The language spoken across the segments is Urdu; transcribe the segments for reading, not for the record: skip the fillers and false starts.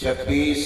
26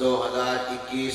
2021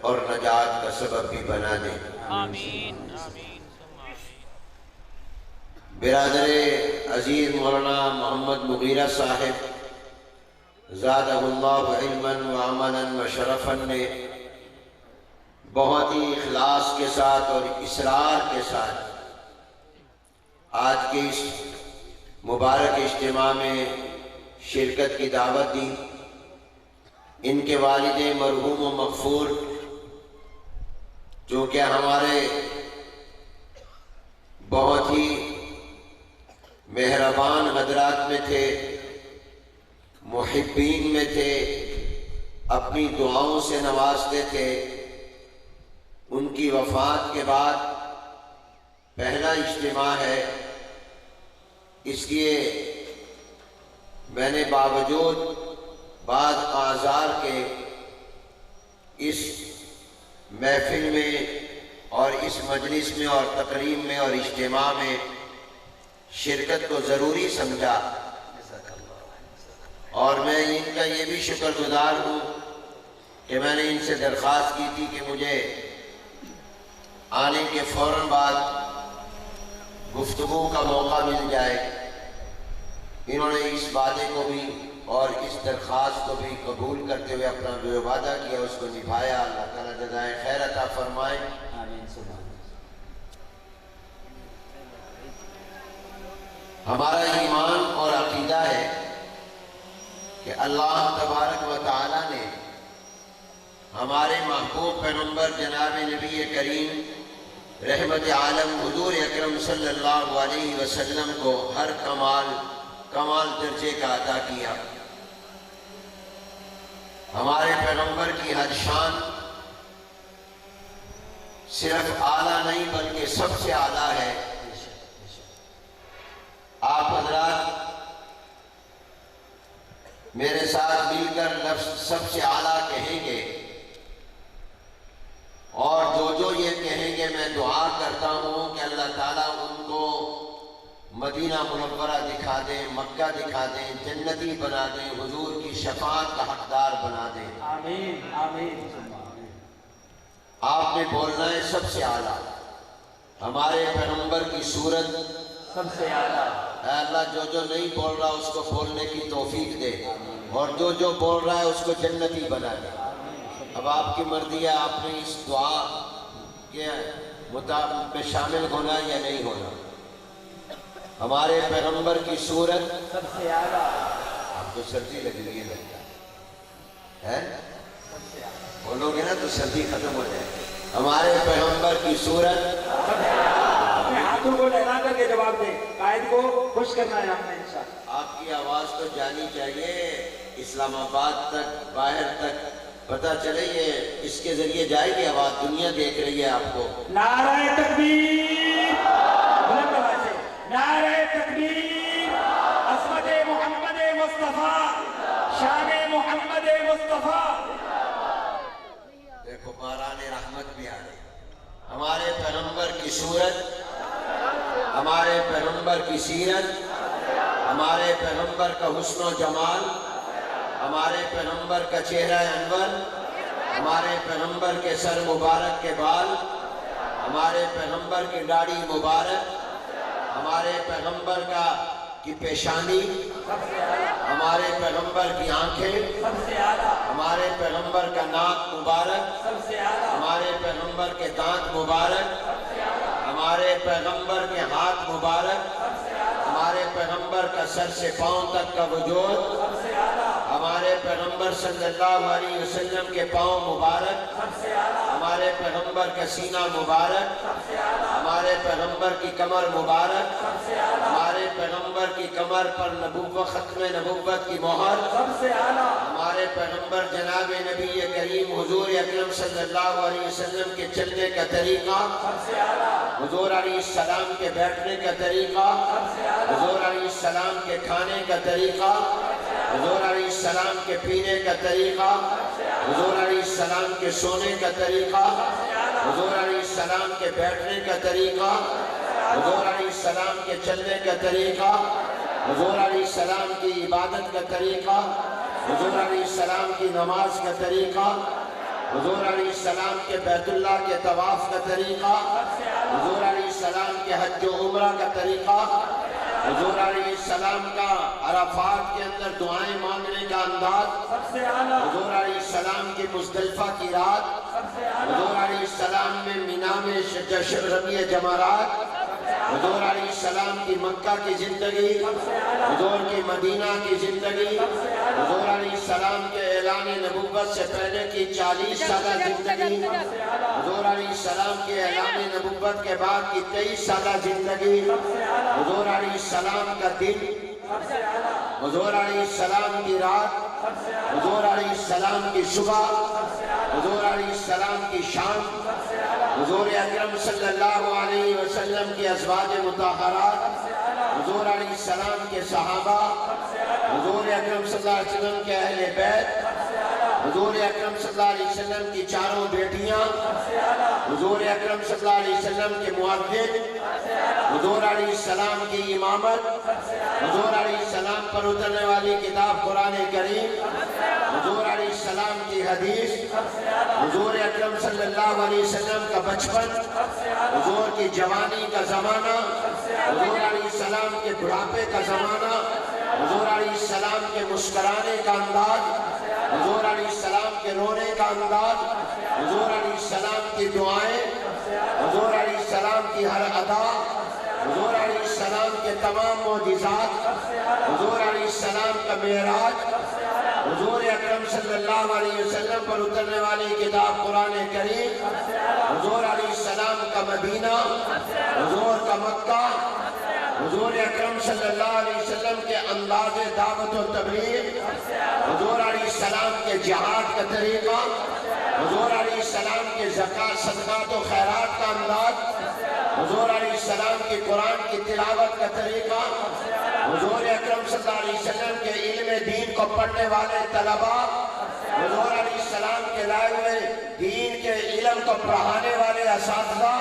اور نجات کا سبب بھی بنا دے۔ آمین آمین برادر عزیز مولانا محمد مغیرہ صاحب زادہ اللہ علما و عملا و شرفا نے بہت ہی اخلاص کے ساتھ اور اصرار کے ساتھ آج کے اس مبارک اجتماع میں شرکت کی دعوت دی۔ ان کے والد مرحوم و مغفور جو کہ ہمارے بہت ہی مہربان حضرات میں تھے، محبین میں تھے، اپنی دعاؤں سے نوازتے تھے، ان کی وفات کے بعد پہلا اجتماع ہے، اس لیے میں نے باوجود بعض اعذار کے اس محفل میں اور اس مجلس میں اور تقریب میں اور اجتماع میں شرکت کو ضروری سمجھا، اور میں ان کا یہ بھی شکر گزار ہوں کہ میں نے ان سے درخواست کی تھی کہ مجھے آنے کے فوراً بعد گفتگو کا موقع مل جائے۔ انہوں نے اس وعدے کو بھی اور اس درخواست کو بھی قبول کرتے ہوئے اپنا جو وعدہ کیا اس کو نبھایا۔ اللہ تعالیٰ جزائے خیر عطا فرمائے۔ آمین سبحان ہمارا ایمان اور عقیدہ ہے کہ اللہ تبارک و تعالیٰ نے ہمارے محبوب پیغمبر جناب نبی کریم رحمت عالم حضور اکرم صلی اللہ علیہ وسلم کو ہر کمال درجے کا عطا کیا۔ ہمارے پیغمبر کی ہر شان صرف اعلیٰ نہیں بلکہ سب سے اعلیٰ ہے۔ آپ حضرات میرے ساتھ مل کر لفظ سب سے اعلیٰ کہیں گے، اور جو یہ کہیں گے میں دعا کرتا ہوں کہ اللہ تعالیٰ ان کو مدینہ منورہ دکھا دیں، مکہ دکھا دیں، جنتی بنا دیں، حضور کی شفاعت کا حقدار بنا دیں۔ آمین آمین آپ نے بولنا ہے سب سے اعلیٰ، ہمارے پیغمبر کی صورت سب سے اعلیٰ۔ اے اللہ جو نہیں بول رہا اس کو بولنے کی توفیق دے، اور جو بول رہا ہے اس کو جنتی بنا دے۔ اب آپ کی مرضی ہے، آپ نے اس دعا کے مطابق میں شامل ہونا یا نہیں ہونا۔ ہمارے پیغمبر کی صورت سب سے اعلیٰ۔ آپ کو سردی لگ رہی ہے بولو گے نا تو سردی ختم ہو جائے۔ ہمارے پیغمبر کی صورت اپنے ہاتھوں کو لہرا کر کے جواب دیں، قائد کو خوش کرنا ہے ہم نے انشاءاللہ۔ آپ کی آواز تو جانی چاہیے اسلام آباد تک، باہر تک پتہ چلے، یہ اس کے ذریعے جائے گی آواز، دنیا دیکھ رہی ہے آپ کو۔ نعرہ تکبیر، بلند آواز سے نعرہ تکبیر، عظمت محمد مصطفیٰ، شان محمد مصطفیٰ۔ دیکھو باران رحمت بھی آ رہی۔ ہمارے پیغمبر کی صورت، ہمارے پیغمبر کی سیرت، ہمارے پیغمبر کا حسن و جمال، ہمارے پیغمبر کا چہرہ انور، ہمارے پیغمبر کے سر مبارک کے بال، ہمارے پیغمبر کی داڑھی مبارک، ہمارے پیغمبر کی پیشانی، ہمارے پیغمبر کی آنکھیں، ہمارے پیغمبر کا ناک مبارک، ہمارے پیغمبر کے دانت مبارک، ہمارے پیغمبر کے ہاتھ مبارک، ہمارے پیغمبر کا سر سے پاؤں تک کا وجود، ہمارے پیغمبر صلی اللہ علیہ وسلم کے پاؤں مبارک، ہمارے پیغمبر کا سینہ مبارک، ہمارے پیغمبر کی کمر مبارک، ہمارے پیغمبر کی کمر پر ختم نبوت کی مہر، ہمارے پیغمبر جناب نبی کریم حضور اکرم صلی اللہ علیہ وسلم کے چلنے کا طریقہ، حضور علیہ السلام کے بیٹھنے کا طریقہ، حضور علیہ السلام کے کھانے کا طریقہ، حضور علیہ السلام کے پینے کا طریقہ، حضور علیہ السلام کے سونے کا طریقہ، حضور علیہ السلام کے بیٹھنے کا طریقہ، حضور علیہ السلام کے چلنے کا طریقہ، حضور علیہ السلام کی عبادت کا طریقہ، حضور علیہ السلام کی نماز کا طریقہ، حضور علیہ السلام کے بیت اللہ کے طواف کا طریقہ، حضور علیہ السلام کے حج و عمرہ کا طریقہ، حضور علیہ السلام کا عرفات کے اندر دعائیں مانگنے کا انداز، حضور علیہ السلام کی مزدلفہ کی رات، حضور علیہ السلام میں مینا میں جشن رمی جمرات، حضور علیہ السلام کی مکہ کی زندگی، حضور کی مدینہ کی زندگی، حضور علیہ السلام کے اعلان نبوت سے پہلے کی 40 سالہ زندگی، حضور علیہ السلام کے اعلان نبوت کے بعد کی 23 سالہ زندگی، حضور علیہ السلام کا دن، حضور علیہ السلام کی رات، حضور علیہ السلام کی صبح، حضور علیہ السلام کی شام، حضور اکرم صلی اللہ علیہ وسلم کی ازواج مطہرات، حضور علیہ السلام کے صحابہ، حضور اکرم صلی اللہ علیہ وسلم کے اہل بیت، حضور اکرم صلی اللہ علیہ وسلم کی چاروں بیٹیاں، حضور اکرم صلی اللہ علیہ وسلم کے مؤذن، حضور علیہ السلام کی امامت، حضور علیہ السلام پر اترنے والی کتاب قرآن کریم، حضور علیہ السلام کی حدیث، حضور اکرم صلی اللہ علیہ وسلم کا بچپن، حضور کی جوانی کا زمانہ، حضور علیہ السلام کے بڑھاپے کا زمانہ، حضور علیہ السلام کے مسکرانے کا انداز، حضور علیہ السلام کے رونے کا انداز، حضور علیہ السلام کی دعائیں، حضور علیہ السلام کی ہر ادا، حضور علیہ السلام کے تمام معجزات، حضور علیہ السلام کا معراج، حضور اکرم صلی اللہ علیہ وسلم پر اترنے والی کتاب قرآن کریم، حضور علیہ السلام کا مدینہ، حضور کا مکہ، حضور اکرم صلی اللہ علیہ وسلم کے انداز دعوت و تبلیغ، حضور علیہ السلام کے جہاد کا طریقہ، حضور علیہ السلام کے زکوٰۃ صدقات و خیرات کا انداز، حضور علیہ السلام کی قرآن کی تلاوت کا طریقہ، حضور اکرم صلی اللہ علیہ وسلم کے علم دین کو پڑھنے والے طلباء، حضور علیہ السلام کے لائے ہوئے دین کے علم کو پڑھانے والے اساتذہ،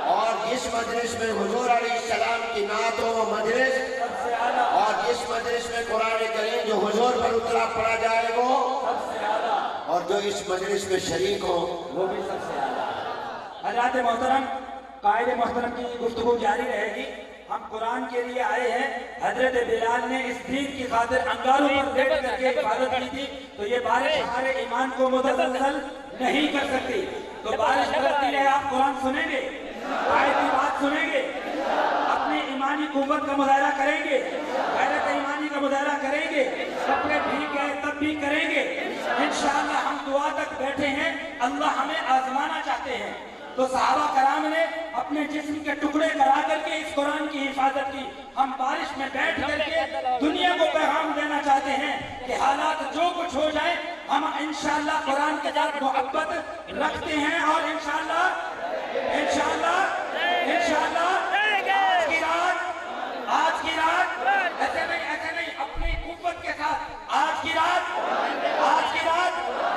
اور جس مجلس میں حضور علیہ السلام کی نعت و مجلس، اور جس مجلس میں قرآن کریم جو حضور پر اترا پڑھا جائے وہ، اور جو اس مجلس میں شریک ہو وہ بھی سب سے اعلیٰ۔ حضرات محترم، قائد محترم کی گفتگو جاری رہے گی۔ ہم قرآن کے لیے آئے ہیں۔ حضرت بلال نے اس دین کی خاطر انگاروں پر بیٹھ کر کے حفاظت کی تھی، تو یہ بارش ہمارے ایمان کو متزلزل نہیں کر سکتی۔ تو بارش برستی رہے، آپ قرآن سنیں گے، قائد کی بات سنیں گے، اپنی ایمانی قوت کا مظاہرہ کریں گے، غیرت ایمانی کا مظاہرہ کریں گے، کپڑے بھیگ گئے تب بھی کریں گے۔ انشاءاللہ ہم دعا تک بیٹھے ہیں، اللہ ہمیں آزمانا چاہتے ہیں۔ تو صحابہ کرام نے اپنے جسم کے ٹکڑے کرا کر کے اس قرآن کی حفاظت کی۔ ہم بارش میں بیٹھ کر کے دنیا کو پیغام دینا چاہتے ہیں کہ حالات جو کچھ ہو جائے، ہم انشاءاللہ قرآن کے ساتھ محبت رکھتے ہیں، اور انشاءاللہ آج کی رات ایسے نہیں اپنی قوت کے ساتھ آج کی رات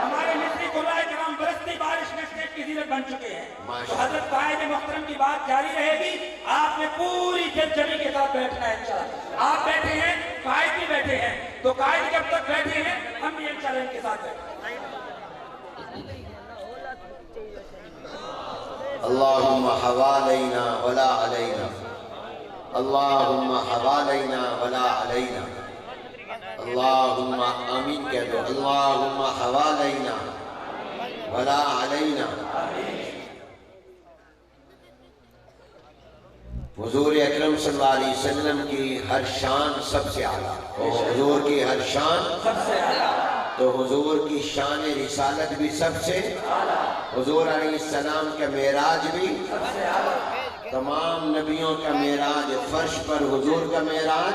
ہمارے مصری قرآن کرام برستی بارش میں اسٹیٹ کی زینت بن چکے ہیں۔ تو حضرت قائد محترم کی بات جاری رہے گی، آپ نے پوری جلجمی کے ساتھ بیٹھنا ہے انشاءاللہ۔ آپ بیٹھے ہیں، قائد بھی بیٹھے ہیں، تو قائد جب تک بیٹھے ہیں ہم بھی انشاءاللہ ان کے ساتھ بیٹھے ہیں۔ اللہم حوالینا ولا علینا، اللہم حوالینا ولا علینا، اللہم آمین کہہ دو، اللہم حوالینا ولا علینا۔ حضور اکرم صلی اللہ علیہ وسلم کی ہر شان سب سے اعلیٰ، حضور کی ہر شان سب سے اعلیٰ، تو حضور کی شان رسالت بھی سب سے، حضور علیہ السلام کا معراج بھی سب سے اعلیٰ، تمام نبیوں کا معراج فرش پر، حضور کا معراج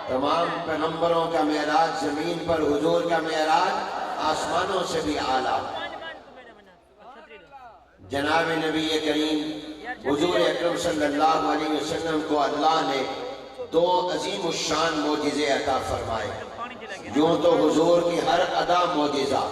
تمام پیغمبروں کا معراج زمین پر، حضور کا معراج آسمانوں سے بھی اعلیٰ۔ جناب نبی کریم حضور اکرم صلی اللہ علیہ وسلم کو اللہ نے دو عظیم الشان معجزے عطا فرمائے۔ یوں تو حضور کی ہر ادا معجزہ،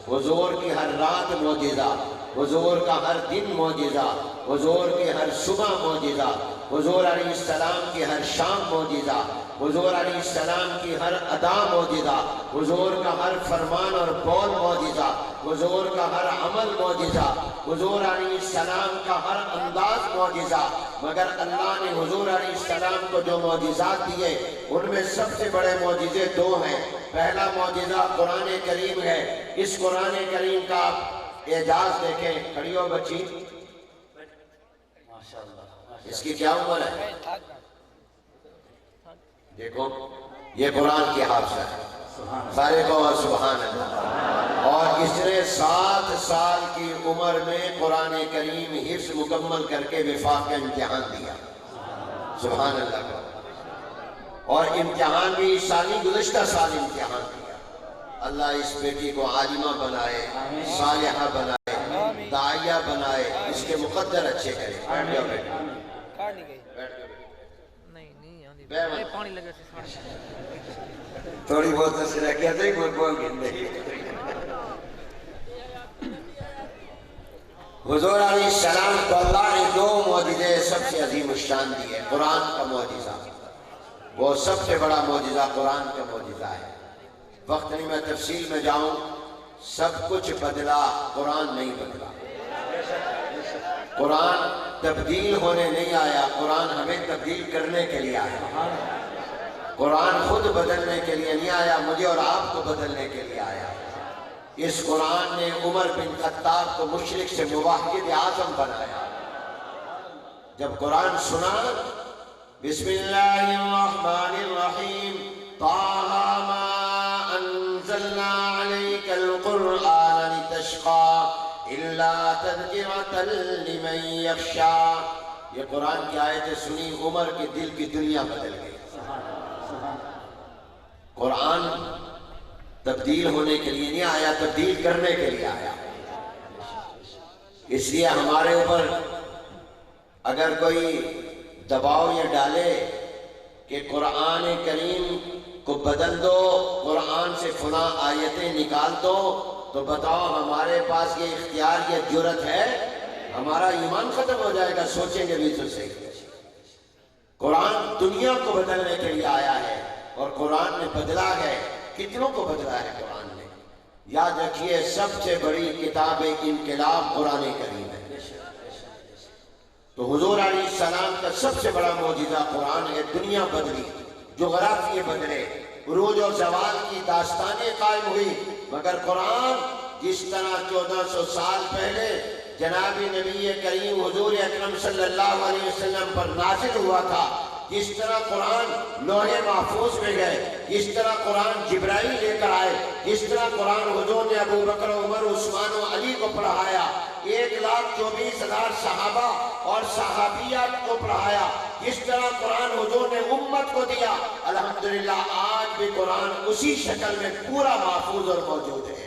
حضور کی ہر رات معجزہ، حضور کا ہر دن معجزہ، حضور کی ہر صبح معجزہ، حضور علیہ السلام کی ہر شام معجزہ، حضور علیہ السلام کی ہر ادا معجزہ، حضور کا ہر فرمان اور قول معجزہ، حضور کا ہر عمل معجزہ، حضور علیہ السلام کا ہر انداز معجزہ۔ مگر اللہ نے حضور علیہ السلام کو جو معجزات دیے ان میں سب سے بڑے معجزے دو ہیں۔ پہلا معجزہ قرآن کریم ہے۔ اس قرآن کریم کا آپ اعجاز دیکھیں۔ کھڑی ہو بچی، اس کی کیا عمر ہے؟ دیکھو یہ قرآن کی حافظہ ہے، سارے کو سبحان اللہ۔ اور اس نے 7 سال کی عمر میں قرآن کریم حفظ مکمل کر کے وفاق کا امتحان دیا، سبحان اللہ کا۔ اور امتحان بھی اس سال ہی، گزشتہ سال امتحان دیا۔ اللہ اس بیٹی کو عالمہ بنائے، صالحہ بنائے، داعیہ بنائے، اس کے مقدر اچھے کرے۔ بیٹھ جاؤ بیٹی، پانی لگا تھوڑی بہت تسرہ کہتے ہیں، کوئی بول گھنڈے۔ حضور علیہ السلام کو اللہ نے 2 معجزے سب سے عظیم الشان دیے۔ قرآن کا معجزہ، وہ سب سے بڑا معجزہ قرآن کا معجزہ ہے۔ وقت نہیں میں تفصیل میں جاؤں، سب کچھ بدلا، قرآن نہیں بدلا۔ قرآن تبدیل ہونے نہیں آیا، قرآن ہمیں تبدیل کرنے کے لیے آیا۔ قرآن خود بدلنے کے لیے نہیں آیا، مجھے اور آپ کو بدلنے کے لیے آیا۔ اس قرآن نے عمر بن خطاب کو مشرک سے موحد اعظم بنایا۔ جب قرآن سنا، بسم اللہ الرحمن الرحیم، طٰہٰ مَا أَنزَلْنَا عَلَيْكَ الْقُرْآنَ لِتَشْقَىٰ إِلَّا تَذْكِرَةً لِمَن يَخْشَىٰ۔ یہ قرآن کی آیتیں سنی، عمر کے دل کی دنیا بدل گئی۔ قرآن تبدیل ہونے کے لیے نہیں آیا، تبدیل کرنے کے لیے آیا۔ اس لیے ہمارے اوپر اگر کوئی دباؤ یہ ڈالے کہ قرآن کریم کو بدل دو، قرآن سے فلاں آیتیں نکال دو، تو بتاؤ ہمارے پاس یہ اختیار، یہ جرت ہے؟ ہمارا ایمان ختم ہو جائے گا، سوچیں گے بھی تو صحیح۔ قرآن دنیا کو بدلنے کے لیے آیا ہے، اور قرآن نے بدلا ہے۔ کتنوں کو بدلا ہے قرآن نے؟ یاد رکھیے، سب سے بڑی کتاب انقلاب قرآن کریم ہے۔ تو حضور علیہ السلام کا سب سے بڑا معجزہ قرآن ہے۔ دنیا بدلی، جغرافیے بدلے، عروج و زوال کی داستانیں قائم ہوئی، مگر قرآن جس طرح 1400 سال پہلے جناب نبی کریم حضور اکرم صلی اللہ علیہ وسلم پر نازل ہوا تھا، جس طرح قرآن لوح محفوظ میں گئے، جس طرح قرآن جبرائیل لے کر آئے، جس طرح قرآن حضور نے ابو بکر، عمر، عثمان و علی کو پڑھایا، 1,24,000 صحابہ اور صحابیات کو پڑھایا، جس طرح قرآن حضور نے امت کو دیا، الحمدللہ آج بھی قرآن اسی شکل میں پورا محفوظ اور موجود ہے۔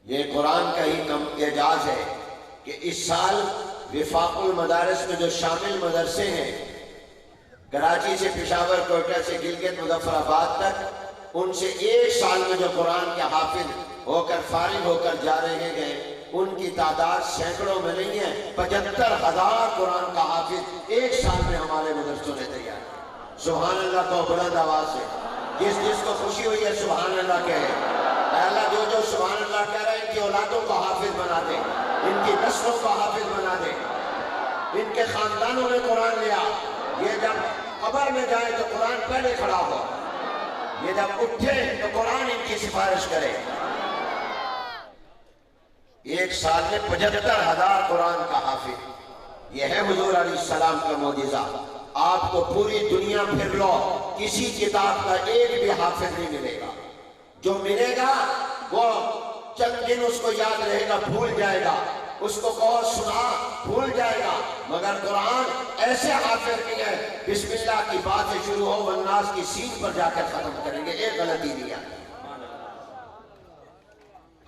یہ قرآن کا ہی کم اعجاز ہے کہ اس سال وفاق المدارس میں جو شامل مدرسے ہیں، کراچی سے پشاور، کوئٹہ سے گلگت، مظفر آباد تک، ان سے 1 سال میں جو قرآن کے حافظ ہو کر فارغ ہو کر جا رہے گئے، ان کی تعداد سینکڑوں میں نہیں ہے، 75,000 قرآن کا حافظ 1 سال میں ہمارے مدرسوں نے تیار کیا۔ سبحان اللہ کو بلند آواز سے جس کو خوشی ہوئی ہے سبحان اللہ کہے۔ اے اللہ جو سبحان اللہ کہہ رہے ہیں، ان کی اولادوں کو حافظ بنا دے، ان کی نسلوں کو حافظ بنا دے، ان کے خاندانوں میں قرآن لیا۔ یہ جب قبر میں جائیں تو قرآن پہلے کھڑا ہو، یہ جب اٹھے تو قرآن ان کی سفارش کرے۔ 1 سال میں 75,000 قرآن کا حافظ، یہ ہے حضور علیہ السلام کا معجزہ۔ آپ کو پوری دنیا پھر لو، کسی کتاب کا ایک بھی حافظ نہیں ملے گا۔ جو ملے گا وہ چند دن اس کو یاد رہے گا، بھول جائے گا، اس کو کہو سنا، بھول جائے گا۔ مگر قرآن ایسے حافظ نہیں ہے، بسم اللہ کی بات سے شروع ہو، والناس کی سین پر جا کر ختم کریں گے، ایک غلطی نہیں ہے۔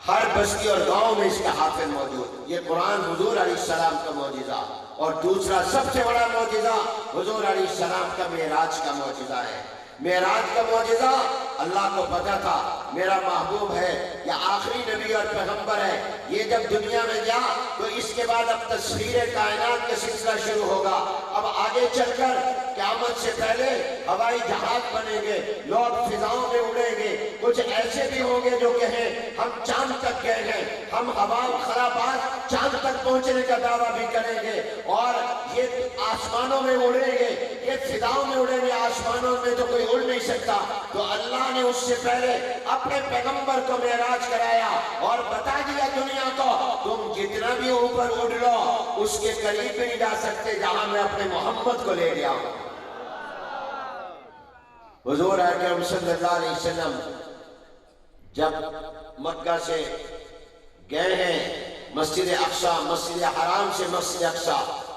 ہر بستی اور گاؤں میں اس کا حافظ موجود۔ یہ قرآن حضور علیہ السلام کا معجزہ۔ اور دوسرا سب سے بڑا معجزہ حضور علیہ السلام کا معراج کا معجزہ ہے۔ معراج کا معجزہ، اللہ کو پتا تھا میرا محبوب ہے، یہ آخری نبی نبی اور پیغمبر ہے. یہ جب دنیا میں گیا تو اس کے بعد اب تصویر کائنات کا سلسلہ شروع ہوگا. اب آگے چل کر قیامت سے پہلے ہوائی جہاز بنیں گے, لوگ فضاؤں میں اڑیں گے. کچھ ایسے بھی ہوں گے جو کہیں ہم چاند تک گئے ہیں, ہم ہوا خرابات چاند تک پہنچنے کا دعویٰ بھی کریں گے, اور یہ آسمانوں میں اڑیں گے, یہ فضاؤں میں اڑیں گے, آسمانوں میں تو کوئی اڑ نہیں سکتا. تو اللہ نے اس سے پہلے اپنے پیغمبر کو معراج کرایا اور بتا دیا دنیا کو تم جتنا بھی اوپر اڑ لو اس کے قریب بھی نہیں جا سکتے جہاں میں اپنے محمد کو لے گیا ہوں. حضور اکرم صلی اللہ علیہ وسلم جب مکہ سے گئے ہیں مسجد اقصی, مسجد حرام سے مسجد اقصی,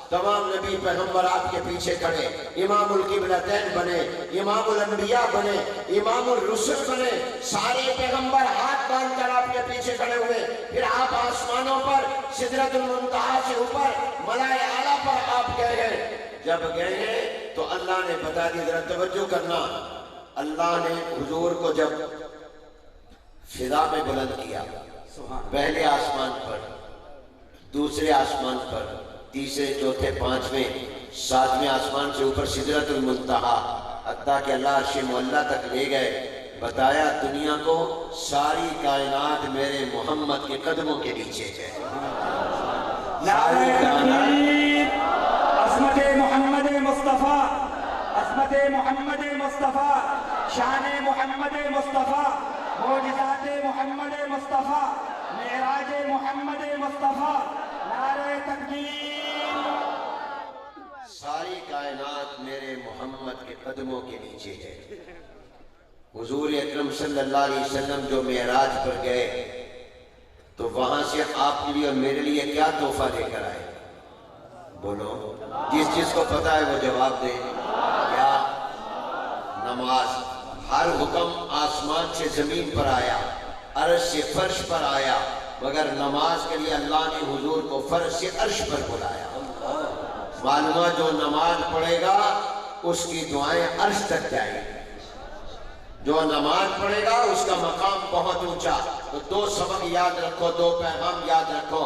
تمام نبی پیغمبر آپ کے پیچھے کھڑے, امام القبلتین بنے, امام الانبیاء بنے, امام الرسل بنے, سارے پیغمبر ہاتھ باندھ کر آپ کے پیچھے کھڑے ہوئے. پھر آپ آسمانوں پر سدرۃ المنتہا سے اوپر ملائے اعلیٰ پر آپ گئے ہیں. جب گئے ہیں تو اللہ نے بتا دی, ذرا توجہ کرنا, اللہ نے حضور کو جب فضا میں بلند کیا, پہلے آسمان پر, دوسرے آسمان پر, تیسرے, چوتھے, پانچویں, ساتویں آسمان سے اوپر سدرۃ المنتہا, حتیٰ کہ اللہ عرش معلیٰ تک لے گئے. بتایا دنیا کو ساری کائنات میرے محمد کے قدموں کے نیچے ہے. نعرہ تکبیر, عظمت محمد مصطفیٰ, عظمت محمد مصطفیٰ, شان محمد مصطفیٰ, معجزات محمد مصطفیٰ, معراج محمد مصطفیٰ. نعرہ تکبیر. ساری کائنات میرے محمد کے قدموں کے نیچے ہے. حضور اکرم صلی اللہ علیہ وسلم جو معراج پر گئے تو وہاں سے آپ کے لیے اور میرے لیے کیا تحفہ لے کر آئے؟ بولو, جس کو پتا ہے وہ جواب دے. کیا؟ نماز. ہر حکم آسمان سے زمین پر آیا, عرش سے فرش پر آیا, مگر نماز کے لیے اللہ نے حضور کو فرش سے عرش پر بلایا. معلومہ جو نماز پڑھے گا اس کی دعائیں عرش تک جائیں گی. جو نماز پڑھے گا اس کا مقام بہت اونچا. تو دو سبق یاد رکھو, دو پیغام یاد رکھو.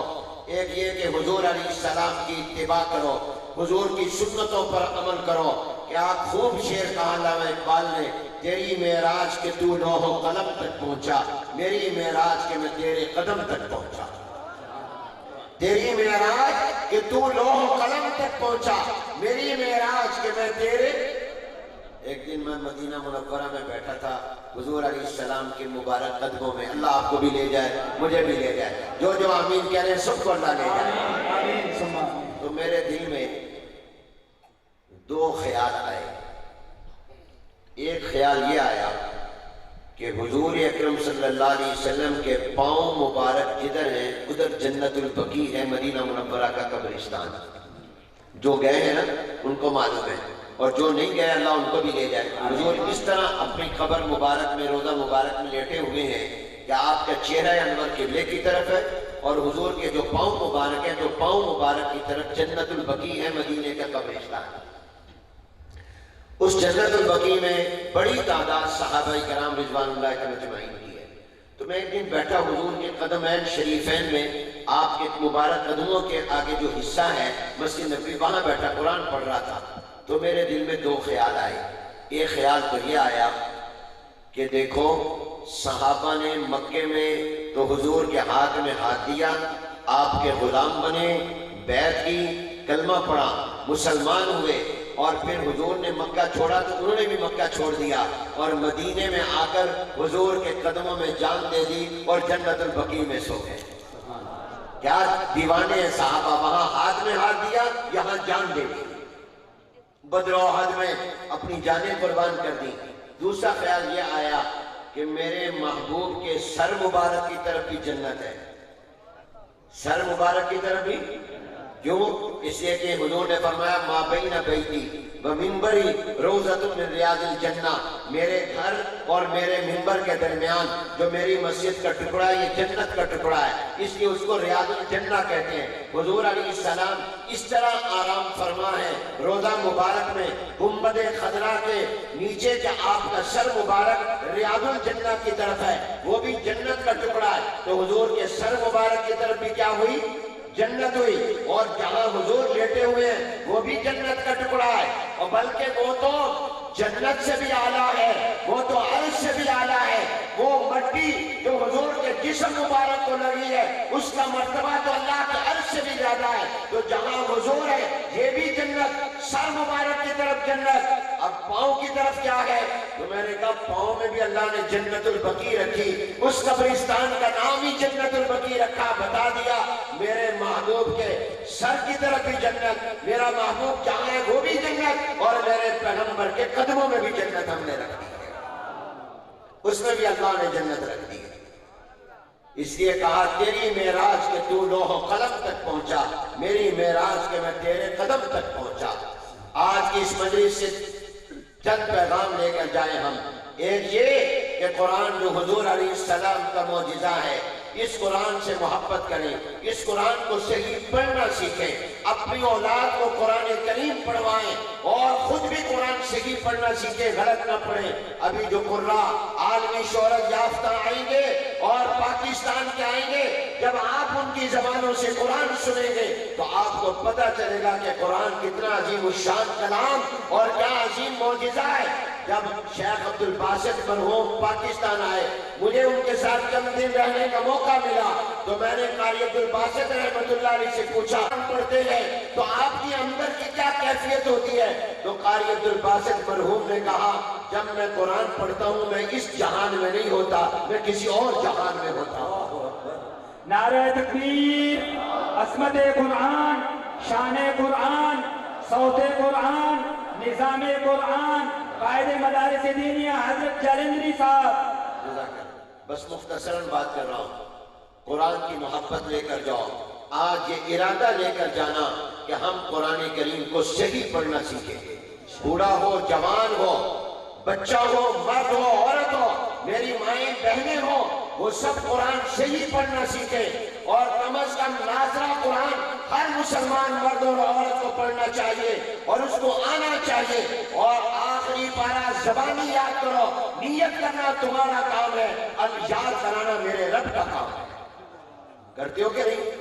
ایک یہ کہ حضور علیہ السلام کی اتباع کرو, حضور کی سنتوں پر عمل کرو. کیا خوب شعر کہا علامہ اقبال نے, تیری معراج کے تو لوح و قلم تک پہنچا, میری معراج کے میں تیرے قدم تک پہنچا. تیری معراج کہ تو لوح و قلم تک پہنچا, میری معراج کہ میں تیرے. ایک دن میں مدینہ منورہ میں بیٹھا تھا, حضور علیہ السلام کے مبارک قدموں میں, اللہ آپ کو بھی لے جائے, مجھے بھی لے جائے, جو آمین کہہ رہے ہیں سب کو اللہ لے جائے. تو میرے دل میں دو خیال آئے. ایک خیال یہ آیا کہ حضور اکرم صلی اللہ علیہ وسلم کے پاؤں مبارک جدھر ہیں ادھر جنت البقیع ہے, مدینہ منورہ کا قبرستان. جو گئے ہیں نا ان کو معلوم ہے, اور جو نہیں گئے اللہ ان کو بھی لے جائے. حضور اس طرح اپنی قبر مبارک میں, روضہ مبارک میں لیٹے ہوئے ہیں کہ آپ کا چہرہ انور قبلے کی طرف ہے, اور حضور کے جو پاؤں مبارک ہیں تو پاؤں مبارک کی طرف جنت البقیع ہے, مدینے کا قبرستان. اس جنت البقیع میں بڑی تعداد صحابہ کرام رضوان اللہ کے مجمعین کی ہے. تو میں ایک دن بیٹھا حضور کے قدمین شریفین میں, آپ کے مبارک قدموں کے آگے جو حصہ ہے مسجد نبوی, وہاں بیٹھا قرآن پڑھ رہا تھا. تو میرے دل میں دو خیال آئے. ایک خیال تو یہ آیا کہ دیکھو صحابہ نے مکے میں تو حضور کے ہاتھ میں ہاتھ دیا, آپ کے غلام بنے, بیعت کی, کلمہ پڑھا, مسلمان ہوئے, اور پھر حضور نے مکہ چھوڑا تو انہوں نے بھی مکہ چھوڑ دیا, اور مدینے میں آ کر حضور کے قدموں میں جان دے دی اور جنت البقیع میں سو گئے. کیا دیوانے ہیں صحابہ, وہاں ہاتھ میں ہاتھ دیا, یہاں جان دے دی, بدر و احد میں اپنی جانیں قربان کر دی. دوسرا خیال یہ آیا کہ میرے محبوب کے سر مبارک کی طرف بھی جنت ہے. سر مبارک کی طرف بھی کیوں؟ اس لیے کہ حضور نے فرمایا ما بین بیتی و منبری روضۃ من ریاض الجنہ, میرے گھر اور میرے منبر کے درمیان جو میری مسجد کا ٹکڑا ہے یہ جنت کا ٹکڑا ہے, اس لیے اس کو ریاض الجنہ کہتے ہیں. حضور علیہ السلام اس طرح آرام فرما ہے روضہ مبارک میں, گنبد خضرا کے نیچے کہ آپ کا سر مبارک ریاض الجنہ کی طرف ہے, وہ بھی جنت کا ٹکڑا ہے. تو حضور کے سر مبارک کی طرف بھی کیا ہوئی؟ جنت ہوئی. اور جہاں حضور لیٹے ہوئے ہیں وہ بھی جنت کا ٹکڑا ہے، اور بلکہ وہ تو جنت سے بھی اعلیٰ ہے، وہ تو عرش سے بھی اعلیٰ ہے. وہ مٹی جو حضور کے جسم مبارک کو لگی ہے اس کا مرتبہ تو اللہ کے عرش سے بھی زیادہ ہے. تو جہاں حضور ہے یہ بھی جنت، سر مبارک کی طرف جنت. اب پاؤں کی طرف کیا ہے؟ تو میں نے کہا پاؤں میں بھی اللہ نے جنت البقیع رکھی، اس قبرستان کا نام ہی جنت البقیع رکھا. بتا دیا میرے محبوب کے سر کی طرف بھی جنت، میرا محبوب جہاں ہے وہ بھی جنت، اور میرے پیغمبر کے قدموں میں بھی جنت ہم نے رکھ دی ہے، اس میں بھی اللہ نے جنت رکھ دی ہے. اس لیے کہا تیری معراج کے تو لوح و قلم تک پہنچا، میری معراج کے میں تیرے قدم تک پہنچا. آج کی اس مجلس سے چند پیغام لے کر جائیں ہم. ایک یہ کہ قرآن جو حضور علیہ السلام کا معجزہ ہے، اس قرآن سے محبت کریں، اس قرآن کو صحیح پڑھنا سیکھیں، اپنی اولاد کو قرآن کریم پڑھوائیں، اور خود بھی قرآن صحیح پڑھنا سیکھیں، غلط نہ پڑھیں. ابھی جو قراء عالمی شہرت یافتہ آئیں گے اور پاکستان کے آئیں گے، جب آپ ان کی زبانوں سے قرآن سنیں گے تو آپ کو پتہ چلے گا کہ قرآن کتنا عظیم الشان کلام اور کیا عظیم معجزہ ہے. جب شیخ عبد الباسط مرحوم پاکستان آئے، مجھے ان کے ساتھ چند دن رہنے کا موقع ملا، تو میں نے قاری عبد الباسط رحمۃ اللہ علیہ سے پوچھا پڑھتے ہیں تو آپ کی اندر کی کیا کیفیت ہوتی ہے؟ تو قاری عبد الباسط مرحوم نے کہا جب میں قرآن پڑھتا ہوں میں اس جہان میں نہیں ہوتا، میں کسی اور جہان میں ہوتا ہوں. نعرہ تکبیر، عظمت قرآن، شان قرآن، صوت قرآن، نظام قرآن، قائد مدارس دینیہ حضرت جالندری صاحب. بس مختصراً بات کر رہا ہوں. قرآن کی محبت لے کر جاؤ. آج یہ ارادہ لے کر جانا کہ ہم قرآن کریم کو صحیح پڑھنا سیکھیں. بوڑھا ہو، جوان ہو، بچہ ہو، مرد ہو، عورت ہو، میری مائیں بہنیں ہو، وہ سب قرآن صحیح پڑھنا سیکھیں. اور کم از کم ناظرہ قرآن ہر مسلمان مرد اور عورت کو پڑھنا چاہیے اور اس کو آنا چاہیے. اور آخری پارہ زبانی یاد کرو، نیت کرنا تمہارا کام ہے، اب یاد کرانا میرے رب کا کام ہے. کرتے ہو کہ نہیں؟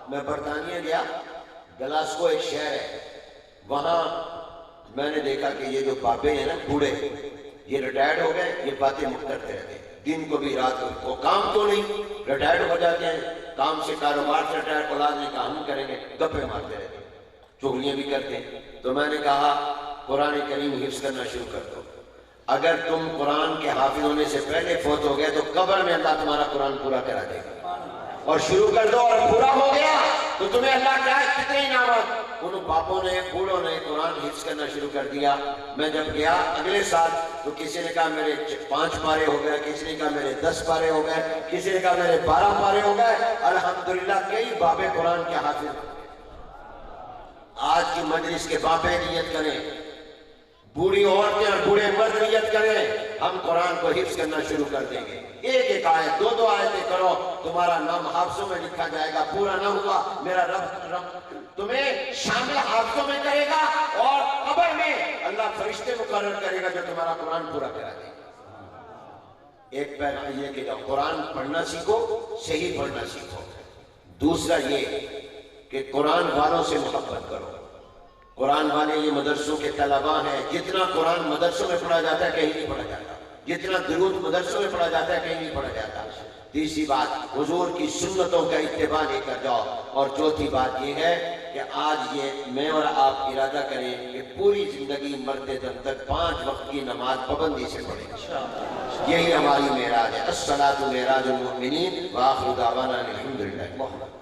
میں برطانیہ گیا، گلاسکو ایک شہر ہے، وہاں میں نے دیکھا کہ یہ جو بابے ہیں نا بوڑھے، یہ ریٹائرڈ ہو گئے، یہ باتیں کرتے رہتے ہیں دن کو بھی رات کو. وہ کام تو نہیں، ریٹائرڈ ہو جاتے ہیں، کام سے کاروبار سے ریٹائرڈ، اولاد نے کہا ہم کریں گے، گپے مارتے رہتے ہیں، چغلیاں بھی کرتے ہیں. تو میں نے کہا قرآن کریم حفظ کرنا شروع کر دو. اگر تم قرآن کے حافظ ہونے سے پہلے فوت ہو گئے تو قبر میں اللہ تمہارا قرآن پورا کرا دے گا. اور شروع کر دو اور پورا ہو گیا تو تمہیں اللہ کیا کتنے انعامات. ان باپوں نے، بوڑھوں نے قرآن حفظ کرنا شروع کر دیا. میں جب گیا اگلے سال تو کسی نے کہا میرے 5 پارے ہو گئے، کسی نے کہا میرے 10 پارے ہو گئے، کسی نے کہا میرے 12 پارے ہو گئے. الحمدللہ کئی بابے قرآن کے حافظ. آج کی مجلس کے بابے نیت کریں، بوڑھی عورتیں اور بوڑھے مرد نیت کریں، ہم قرآن کو حفظ کرنا شروع کر دیں گے. ایک ایک آیت، 2 آیتیں کرو، تمہارا نام حافظوں میں لکھا جائے گا. پورا نہ ہوا میرا رب تمہیں شامل حافظوں میں کرے گا، اور قبر میں اللہ فرشتے مقرر کرے گا جو تمہارا قرآن پورا کرا دے گا. ایک پیغام یہ کہ قرآن پڑھنا سیکھو، صحیح پڑھنا سیکھو. دوسرا یہ کہ قرآن والوں سے محبت کرو. قرآن والے یہ مدرسوں کے طلباء ہیں، جتنا قرآن مدرسوں میں پڑھا جاتا ہے کہیں نہیں پڑھا جاتا، جتنا درود مدرسوں میں پڑھا جاتا ہے کہیں نہیں پڑھا جاتا. تیسری بات، حضور کی سنتوں کا اتباع لے کر جاؤ. اور چوتھی بات یہ ہے کہ آج یہ میں اور آپ ارادہ کریں کہ پوری زندگی مرتے دم تک 5 وقت کی نماز پابندی سے پڑھیں. یہی ہماری معراج ہے. الصلاۃ معراج المؤمنین وآخر دعوانا الحمدللہ.